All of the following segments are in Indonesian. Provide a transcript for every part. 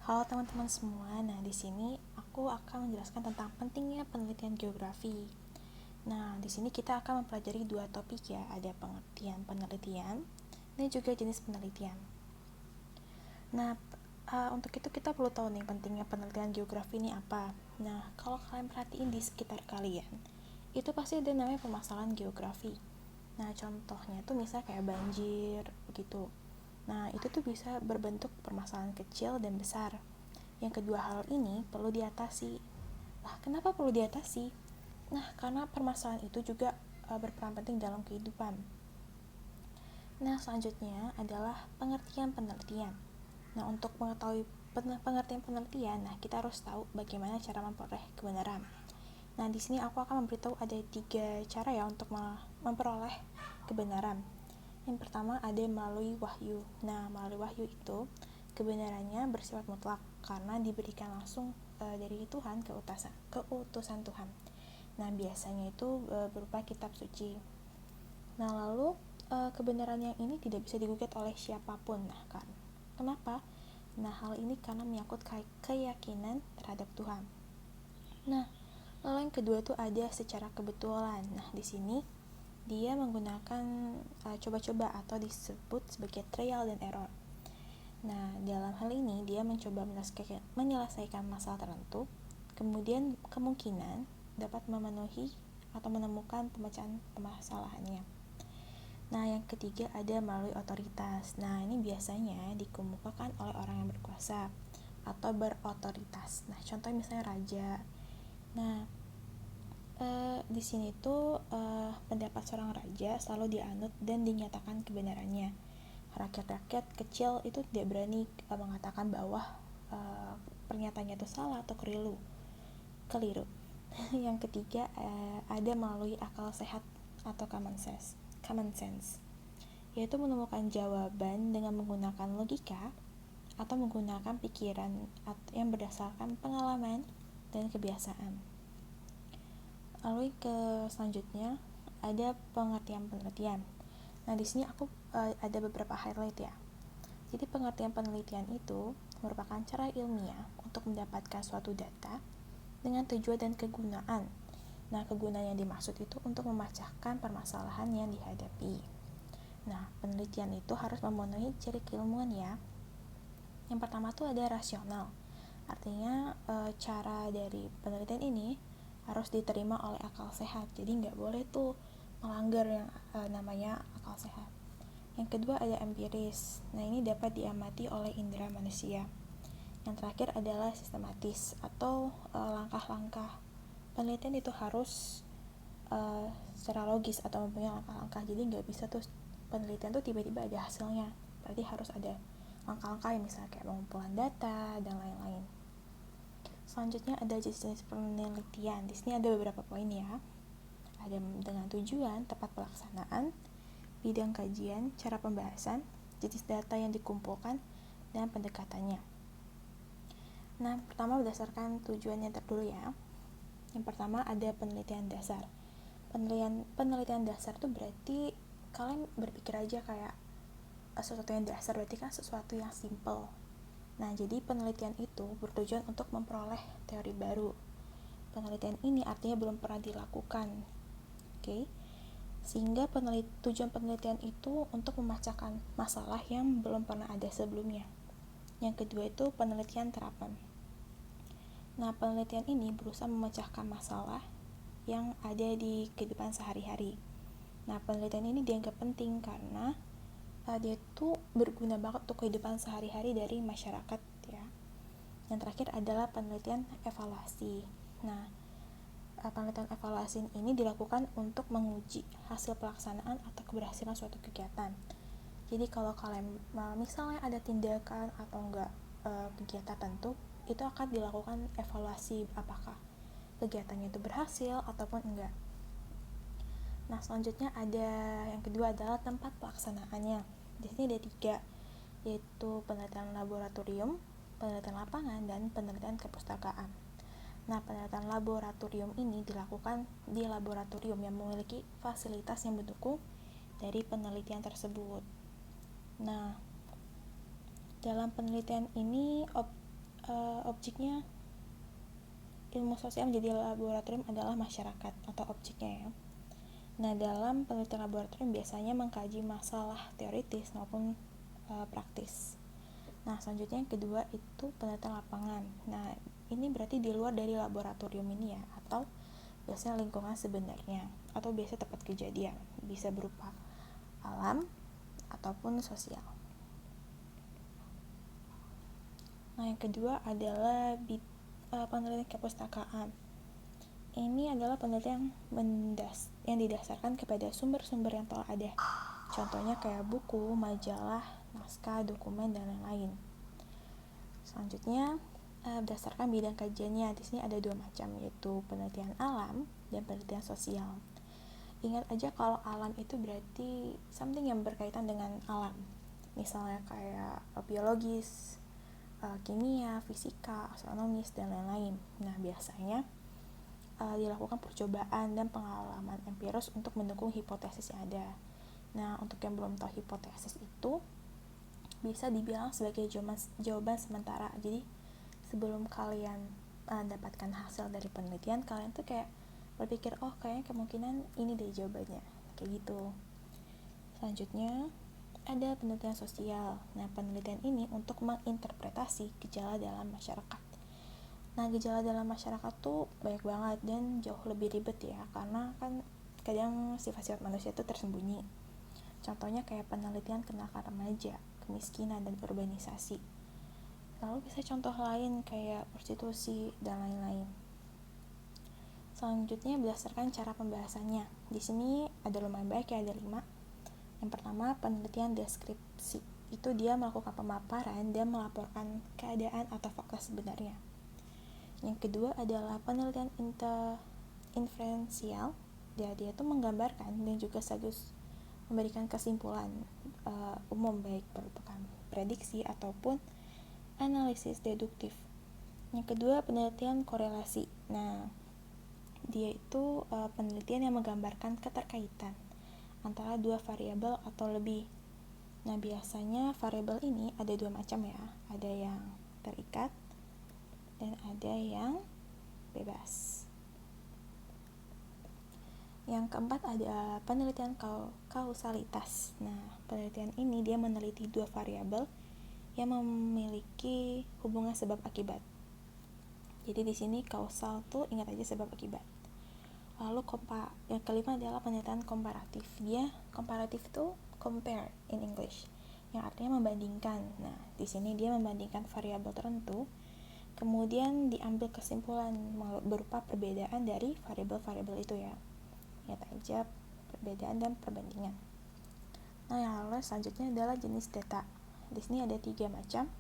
Halo teman-teman semua. Nah, di sini aku akan menjelaskan tentang pentingnya penelitian geografi. Nah, di sini kita akan mempelajari dua topik ya, ada pengertian penelitian dan juga jenis penelitian. Nah, untuk itu kita perlu tahu nih pentingnya penelitian geografi ini apa. Nah, kalau kalian perhatiin di sekitar kalian, itu pasti ada namanya permasalahan geografi. Nah, contohnya tuh misalnya kayak banjir begitu. Nah, itu tuh bisa berbentuk permasalahan kecil dan besar. Yang kedua hal ini perlu diatasi. Nah, kenapa perlu diatasi? Nah, karena permasalahan itu juga berperan penting dalam kehidupan. Nah, selanjutnya adalah pengertian penelitian. Nah, untuk mengetahui pengertian penelitian, nah kita harus tahu bagaimana cara memperoleh kebenaran. Nah, di sini aku akan memberitahu ada 3 cara ya untuk memperoleh kebenaran. Yang pertama ada melalui wahyu. Nah, melalui wahyu itu kebenarannya bersifat mutlak karena diberikan langsung dari Tuhan ke utusan Tuhan. Nah, biasanya itu berupa kitab suci. Nah, lalu kebenaran yang ini tidak bisa digugat oleh siapapun. Nah, kan kenapa? Nah, hal ini karena menyangkut keyakinan terhadap Tuhan. Nah, lalu yang kedua itu ada secara kebetulan. Nah, di sini dia menggunakan coba-coba atau disebut sebagai trial dan error. Nah, dalam hal ini dia mencoba menyelesaikan masalah tertentu, kemudian kemungkinan dapat memenuhi atau menemukan pemecahan permasalahannya. Nah, yang ketiga ada melalui otoritas. Nah, ini biasanya dikemukakan oleh orang yang berkuasa atau berotoritas. Nah, contohnya misalnya raja. Nah, di sini tuh pendapat seorang raja selalu dianut dan dinyatakan kebenarannya. Rakyat-rakyat kecil itu tidak berani mengatakan bahwa pernyataannya itu salah atau keliru. Yang ketiga ada melalui akal sehat atau common sense, yaitu menemukan jawaban dengan menggunakan logika atau menggunakan pikiran yang berdasarkan pengalaman dan kebiasaan. Lalu ke selanjutnya ada pengertian penelitian. Nah, di sini aku ada beberapa highlight ya. Jadi pengertian penelitian itu merupakan cara ilmiah untuk mendapatkan suatu data dengan tujuan dan kegunaan. Nah, kegunaan yang dimaksud itu untuk memecahkan permasalahan yang dihadapi. Nah, penelitian itu harus memenuhi ciri keilmuan ya. Yang pertama tuh ada rasional. Artinya cara dari penelitian ini harus diterima oleh akal sehat. Jadi nggak boleh tuh melanggar yang namanya akal sehat. Yang kedua ada empiris. Nah, ini dapat diamati oleh indera manusia. Yang terakhir adalah sistematis atau langkah-langkah. Penelitian itu harus secara logis atau mempunyai langkah-langkah. Jadi nggak bisa tuh penelitian tuh tiba-tiba ada hasilnya. Berarti harus ada langkah-langkah yang misalnya kayak pengumpulan data dan lain-lain. Selanjutnya ada jenis penelitian. Di sini ada beberapa poin ya. Ada dengan tujuan, tepat pelaksanaan, bidang kajian, cara pembahasan, jenis data yang dikumpulkan, dan pendekatannya. Nah, pertama berdasarkan tujuannya terdulu ya. Yang pertama ada penelitian dasar. Penelitian dasar itu berarti kalian berpikir aja kayak sesuatu yang dasar, berarti kan sesuatu yang simple. Nah, jadi penelitian itu bertujuan untuk memperoleh teori baru. Penelitian ini artinya belum pernah dilakukan. Oke? Sehingga tujuan penelitian itu untuk memecahkan masalah yang belum pernah ada sebelumnya. Yang kedua itu penelitian terapan. Nah, penelitian ini berusaha memecahkan masalah yang ada di kehidupan sehari-hari. Nah, penelitian ini dianggap penting karena dia tuh berguna banget untuk kehidupan sehari-hari dari masyarakat ya. Yang terakhir adalah penelitian evaluasi. Nah, penelitian evaluasi ini dilakukan untuk menguji hasil pelaksanaan atau keberhasilan suatu kegiatan. Jadi kalau kalian misalnya ada tindakan atau enggak kegiatan tertentu, itu akan dilakukan evaluasi apakah kegiatannya itu berhasil ataupun enggak. Nah, selanjutnya ada yang kedua adalah tempat pelaksanaannya. Di sini ada 3, yaitu penelitian laboratorium, penelitian lapangan, dan penelitian kepustakaan. Nah, penelitian laboratorium ini dilakukan di laboratorium yang memiliki fasilitas yang mendukung dari penelitian tersebut. Nah, dalam penelitian ini objeknya ilmu sosial menjadi laboratorium adalah masyarakat atau objeknya ya. Nah, dalam penelitian laboratorium biasanya mengkaji masalah teoritis maupun praktis. Nah, selanjutnya yang kedua itu penelitian lapangan. Nah, ini berarti di luar dari laboratorium ini ya, atau biasanya lingkungan sebenarnya, atau biasa tempat kejadian, bisa berupa alam ataupun sosial. Nah, yang kedua adalah penelitian kepustakaan. Ini adalah penelitian yang didasarkan kepada sumber-sumber yang telah ada. Contohnya kayak buku, majalah, naskah, dokumen, dan lain-lain. Selanjutnya, berdasarkan bidang kajiannya, di sini ada 2 macam, yaitu penelitian alam dan penelitian sosial. Ingat aja kalau alam itu berarti something yang berkaitan dengan alam. Misalnya kayak biologis, kimia, fisika, astronomis, dan lain-lain. Nah, biasanya dilakukan percobaan dan pengalaman empiris untuk mendukung hipotesis yang ada. Nah, untuk yang belum tahu hipotesis itu bisa dibilang sebagai jawaban sementara. Jadi, sebelum kalian dapatkan hasil dari penelitian, kalian tuh kayak berpikir, oh kayaknya kemungkinan ini deh jawabannya, kayak gitu. Selanjutnya, ada penelitian sosial. Nah, penelitian ini untuk menginterpretasi gejala dalam masyarakat. Nah, gejala dalam masyarakat tuh banyak banget dan jauh lebih ribet ya, karena kan kadang sifat-sifat manusia itu tersembunyi. Contohnya kayak penelitian kenakalan remaja, kemiskinan, dan urbanisasi. Lalu bisa contoh lain kayak prostitusi dan lain-lain. Selanjutnya berdasarkan cara pembahasannya. Di sini ada lumayan banyak ya, ada 5. Yang pertama, penelitian deskripsi. Itu dia melakukan pemaparan dan melaporkan keadaan atau fakta sebenarnya. Yang kedua adalah penelitian inferensial. Dia itu menggambarkan dan juga sekaligus memberikan kesimpulan umum, baik merupakan prediksi ataupun analisis deduktif. Yang kedua, penelitian korelasi. Nah, dia itu penelitian yang menggambarkan keterkaitan antara 2 variabel atau lebih. Nah, biasanya variabel ini ada 2 macam ya. Ada yang terikat dan ada yang bebas. Yang keempat ada penelitian kausalitas. Nah, penelitian ini dia meneliti 2 variabel yang memiliki hubungan sebab akibat. Jadi di sini kausal tuh ingat aja sebab akibat. Lalu yang kelima adalah penelitian komparatif. Dia komparatif itu compare in English, yang artinya membandingkan. Nah, di sini dia membandingkan variabel tertentu, kemudian diambil kesimpulan berupa perbedaan dari variabel-variabel itu ya. Lihat aja perbedaan dan perbandingan. Nah, yang lalu selanjutnya adalah jenis data. Di sini ada 3 macam.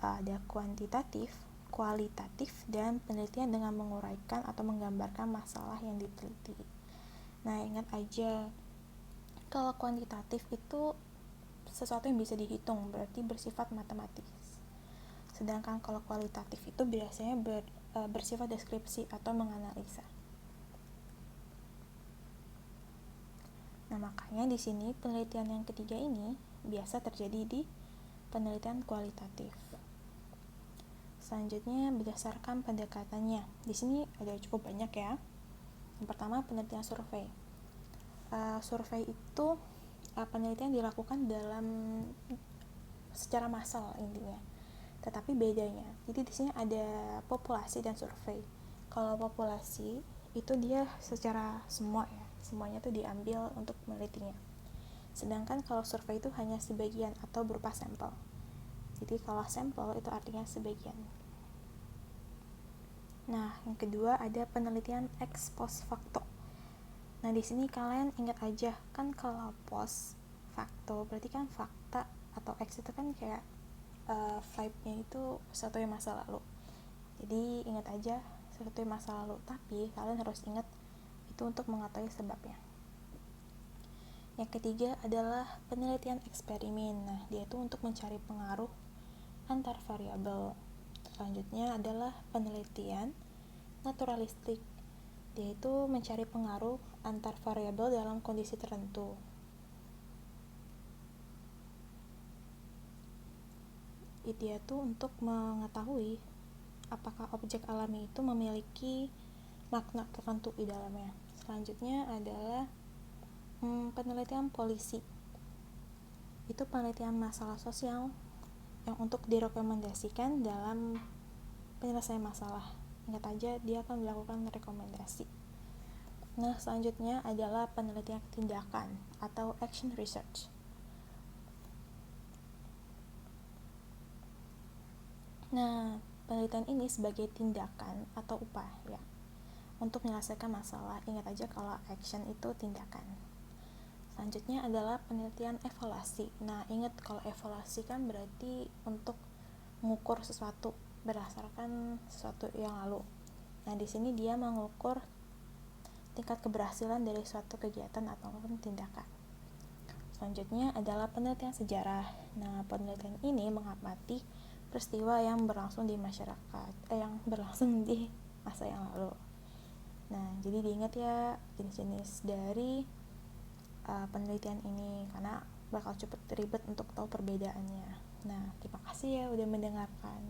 Ada kuantitatif, kualitatif, dan penelitian dengan menguraikan atau menggambarkan masalah yang diteliti. Nah, ingat aja kalau kuantitatif itu sesuatu yang bisa dihitung, berarti bersifat matematis. Sedangkan kalau kualitatif itu biasanya bersifat deskripsi atau menganalisa. Nah, makanya di sini penelitian yang ketiga ini biasa terjadi di penelitian kualitatif. Selanjutnya berdasarkan pendekatannya. Di sini ada cukup banyak ya. Yang pertama, penelitian survei. Survei itu penelitian dilakukan secara massal intinya. Tetapi bedanya, jadi di sini ada populasi dan survei. Kalau populasi itu dia secara semua ya, semuanya tuh diambil untuk menelitinya. Sedangkan kalau survei itu hanya sebagian atau berupa sampel. Jadi kalau sampel itu artinya sebagian. Nah, yang kedua ada penelitian ex post facto. Nah, di sini kalian ingat aja, kan kalau post facto berarti kan fakta, atau ex itu kan kayak vibe-nya itu sesuatu yang masa lalu. Jadi ingat aja sesuatu yang masa lalu, tapi kalian harus ingat itu untuk mengetahui sebabnya. Yang ketiga adalah penelitian eksperimen. Nah, dia itu untuk mencari pengaruh antar variabel. Selanjutnya adalah penelitian naturalistik. Dia itu mencari pengaruh antar variabel dalam kondisi tertentu. itu yaitu untuk mengetahui apakah objek alami itu memiliki makna tertentu di dalamnya. Selanjutnya adalah penelitian polisi. Itu penelitian masalah sosial yang untuk direkomendasikan dalam penyelesaian masalah. Ingat aja, dia akan melakukan rekomendasi. Nah, selanjutnya adalah penelitian tindakan atau action research. Nah, penelitian ini sebagai tindakan atau upaya untuk menyelesaikan masalah. Ingat aja kalau action itu tindakan. Selanjutnya adalah penelitian evaluasi. Nah, ingat kalau evaluasi kan berarti untuk mengukur sesuatu berdasarkan sesuatu yang lalu. Nah, di sini dia mengukur tingkat keberhasilan dari suatu kegiatan ataupun tindakan. Selanjutnya adalah penelitian sejarah. Nah, penelitian ini mengamati peristiwa yang berlangsung di masyarakat, yang berlangsung di masa yang lalu. Nah, jadi diingat ya jenis-jenis dari penelitian ini karena bakal cukup ribet untuk tahu perbedaannya. Nah, terima kasih ya udah mendengarkan.